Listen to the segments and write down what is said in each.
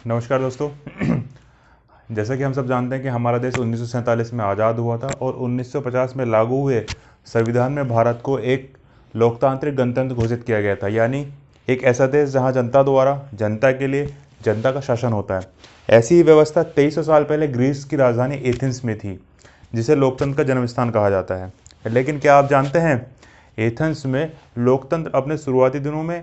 नमस्कार दोस्तों। जैसा कि हम सब जानते हैं कि हमारा देश 1947 में आज़ाद हुआ था और 1950 में लागू हुए संविधान में भारत को एक लोकतांत्रिक गणतंत्र घोषित किया गया था, यानी एक ऐसा देश जहां जनता द्वारा जनता के लिए जनता का शासन होता है। ऐसी ही व्यवस्था 2300 साल पहले ग्रीस की राजधानी एथेंस में थी, जिसे लोकतंत्र का जन्म स्थान कहा जाता है। लेकिन क्या आप जानते हैं, एथेंस में लोकतंत्र अपने शुरुआती दिनों में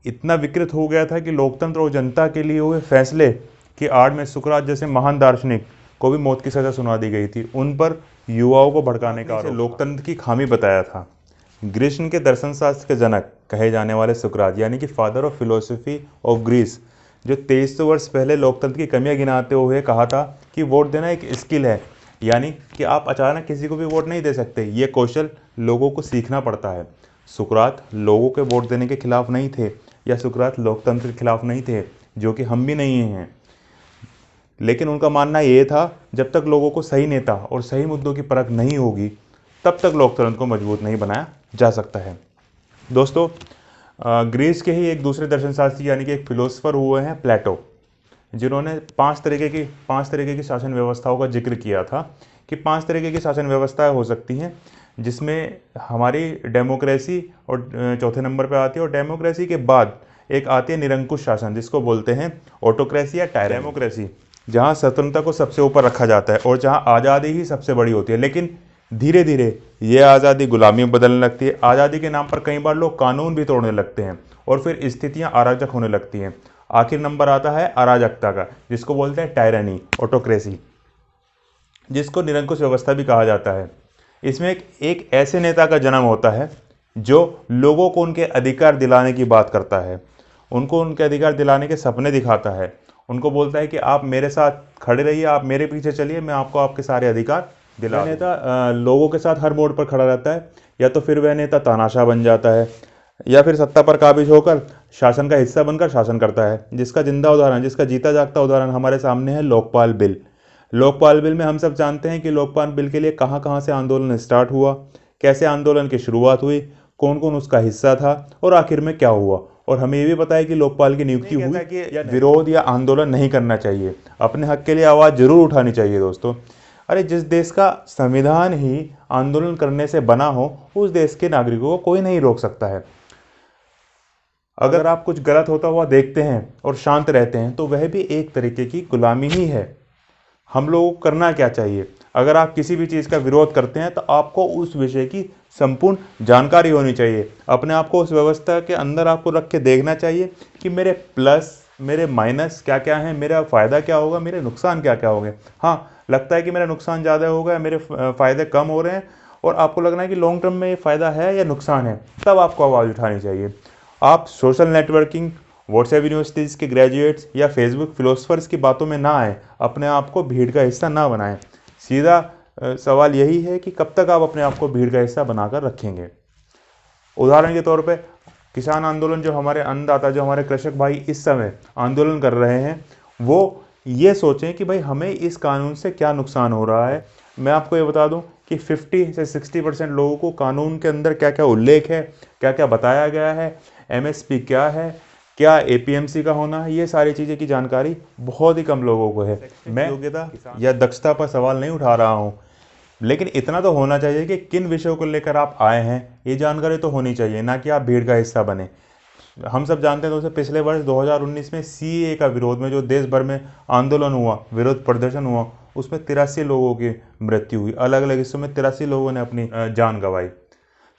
इतना विकृत हो गया था कि लोकतंत्र और जनता के लिए हुए फैसले की आड़ में सुकरात जैसे महान दार्शनिक को भी मौत की सजा सुना दी गई थी। उन पर युवाओं को भड़काने का आरोप लोकतंत्र की खामी बताया था। ग्रीस के दर्शन शास्त्र के जनक कहे जाने वाले सुकरात, यानी कि father of philosophy of Greece, जो 2300 वर्ष पहले लोकतंत्र की कमियां गिनाते हुए कहा था कि वोट देना एक स्किल है, यानी कि आप अचानक किसी को भी वोट नहीं दे सकते, ये कौशल लोगों को सीखना पड़ता है। सुकरात लोगों के वोट देने के खिलाफ नहीं थे, या सुकरात लोकतंत्र के खिलाफ नहीं थे, जो कि हम भी नहीं हैं। लेकिन उनका मानना ये था, जब तक लोगों को सही नेता और सही मुद्दों की परख नहीं होगी, तब तक लोकतंत्र को मजबूत नहीं बनाया जा सकता है। दोस्तों, ग्रीस के ही एक दूसरे दर्शन शास्त्री यानी कि एक फिलोसफर हुए हैं प्लेटो, जिन्होंने पांच तरीके की शासन व्यवस्थाओं का जिक्र किया था कि 5 तरीके की शासन व्यवस्थाएं हो सकती हैं, जिसमें हमारी डेमोक्रेसी और चौथे नंबर पे आती है। और डेमोक्रेसी के बाद एक आती है निरंकुश शासन, जिसको बोलते हैं ऑटोक्रेसी या टायरेनी। डेमोक्रेसी जहां स्वतंत्रता को सबसे ऊपर रखा जाता है और जहां आज़ादी ही सबसे बड़ी होती है, लेकिन धीरे धीरे ये आज़ादी गुलामी में बदलने लगती है। आज़ादी के नाम पर कई बार लोग कानून भी तोड़ने लगते हैं और फिर स्थितियां अराजक होने लगती हैं। आखिर नंबर आता है अराजकता का, जिसको बोलते हैं टायरेनी, ऑटोक्रेसी, जिसको निरंकुश व्यवस्था भी कहा जाता है। इसमें एक ऐसे नेता का जन्म होता है जो लोगों को उनके अधिकार दिलाने की बात करता है, उनको उनके अधिकार दिलाने के सपने दिखाता है, उनको बोलता है कि आप मेरे साथ खड़े रहिए, आप मेरे पीछे चलिए, मैं आपको आपके सारे अधिकार दिला। नेता लोगों के साथ हर मोड़ पर खड़ा रहता है, या तो फिर वह नेता तानाशाह बन जाता है, या फिर सत्ता पर काबिज होकर शासन का हिस्सा बनकर शासन करता है। जिसका जिंदा उदाहरण, जिसका जीता जागता उदाहरण हमारे सामने है लोकपाल बिल। लोकपाल बिल में हम सब जानते हैं कि लोकपाल बिल के लिए कहां कहां से आंदोलन स्टार्ट हुआ, कैसे आंदोलन की शुरुआत हुई, कौन कौन उसका हिस्सा था और आखिर में क्या हुआ। और हमें ये भी पता है कि लोकपाल की नियुक्ति हुई कि विरोध या आंदोलन नहीं करना चाहिए, अपने हक के लिए आवाज़ जरूर उठानी चाहिए। दोस्तों, अरे जिस देश का संविधान ही आंदोलन करने से बना हो, उस देश के नागरिकों को कोई नहीं रोक सकता है। अगर आप कुछ गलत होता हुआ देखते हैं और शांत रहते हैं, तो वह भी एक तरीके की गुलामी ही है। हम लोगों को करना क्या चाहिए? अगर आप किसी भी चीज़ का विरोध करते हैं, तो आपको उस विषय की संपूर्ण जानकारी होनी चाहिए। अपने आप को उस व्यवस्था के अंदर आपको रख के देखना चाहिए कि मेरे प्लस, मेरे माइनस क्या क्या हैं, मेरा फ़ायदा क्या होगा, मेरे नुकसान क्या क्या होंगे। हाँ, लगता है कि मेरा नुकसान ज़्यादा होगा, मेरे फ़ायदे कम हो रहे हैं, और आपको लगना है कि लॉन्ग टर्म में ये फ़ायदा है या नुकसान है, तब आपको आवाज़ उठानी चाहिए। आप सोशल नेटवर्किंग, व्हाट्सएप यूनिवर्सिटीज़ के ग्रेजुएट्स या फेसबुक फिलोसफर्स की बातों में ना आए, अपने आप को भीड़ का हिस्सा ना बनाएं। सीधा सवाल यही है कि कब तक आप अपने आप को भीड़ का हिस्सा बनाकर रखेंगे। उदाहरण के तौर पे किसान आंदोलन, जो हमारे अन्नदाता, जो हमारे कृषक भाई इस समय आंदोलन कर रहे हैं, वो ये सोचें कि भाई हमें इस कानून से क्या नुकसान हो रहा है। मैं आपको ये बता दूं कि 50 से 60% लोगों को कानून के अंदर क्या क्या उल्लेख है, क्या क्या बताया गया है, एमएसपी क्या है, क्या एपीएमसी का होना है, ये सारी चीज़ें की जानकारी बहुत ही कम लोगों को है। मैं योग्यता या दक्षता पर सवाल नहीं उठा रहा हूँ, लेकिन इतना तो होना चाहिए कि किन विषयों को लेकर आप आए हैं, ये जानकारी तो होनी चाहिए, ना कि आप भीड़ का हिस्सा बने। हम सब जानते हैं दोस्तों, पिछले वर्ष 2019 में सीए का विरोध में जो देश भर में आंदोलन हुआ, विरोध प्रदर्शन हुआ, उसमें 83 लोगों की मृत्यु हुई। अलग अलग हिस्सों में 83 लोगों ने अपनी जान गंवाई।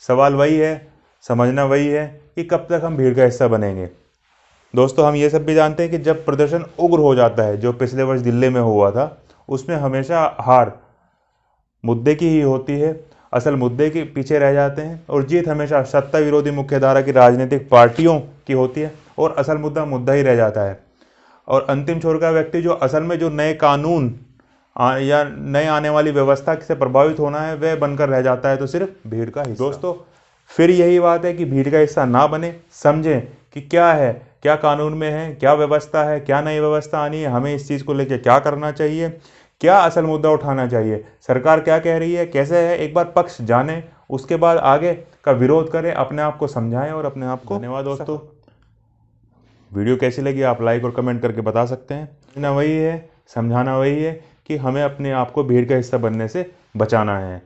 सवाल वही है, समझना वही है कि कब तक हम भीड़ का हिस्सा बनेंगे। दोस्तों, हम ये सब भी जानते हैं कि जब प्रदर्शन उग्र हो जाता है, जो पिछले वर्ष दिल्ली में हुआ था, उसमें हमेशा हार मुद्दे की ही होती है। असल मुद्दे के पीछे रह जाते हैं, और जीत हमेशा सत्ता विरोधी मुख्यधारा की राजनीतिक पार्टियों की होती है, और असल मुद्दा मुद्दा ही रह जाता है। और अंतिम छोर का व्यक्ति जो असल में जो नए कानून या नए आने वाली व्यवस्था से प्रभावित होना है, वह बनकर रह जाता है, तो सिर्फ भीड़ का हिस्सा। दोस्तों, फिर यही बात है कि भीड़ का हिस्सा ना बने, समझें कि क्या है, क्या कानून में है, क्या व्यवस्था है, क्या नई व्यवस्था आनी है, हमें इस चीज़ को लेकर क्या करना चाहिए, क्या असल मुद्दा उठाना चाहिए, सरकार क्या कह रही है, कैसे है, एक बार पक्ष जाने, उसके बाद आगे का विरोध करें, अपने आप को समझाएं और अपने आप को। धन्यवाद दोस्तों। वीडियो कैसी लगी आप लाइक और कमेंट करके बता सकते हैं। ना वही है, समझाना वही है कि हमें अपने आप को भीड़ का हिस्सा बनने से बचाना है।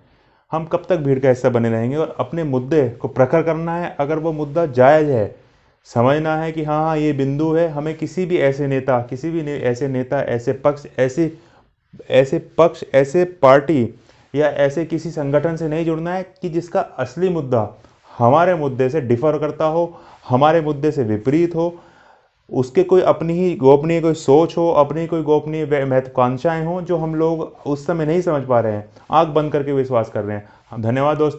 हम कब तक भीड़ का हिस्सा बने रहेंगे, और अपने मुद्दे को प्रखर करना है। अगर वो मुद्दा जायज़ है, समझना है कि हाँ हाँ ये बिंदु है, हमें किसी भी ऐसे नेता, ऐसे नेता, ऐसे पक्ष, ऐसे पार्टी या ऐसे किसी संगठन से नहीं जुड़ना है कि जिसका असली मुद्दा हमारे मुद्दे से डिफर करता हो, हमारे मुद्दे से विपरीत हो, उसके कोई अपनी ही गोपनीय कोई सोच हो, अपनी कोई गोपनीय महत्वाकांक्षाएं हों जो हम लोग उस समय नहीं समझ पा रहे हैं, आंख बंद करके विश्वास कर रहे हैं। धन्यवाद दोस्तों।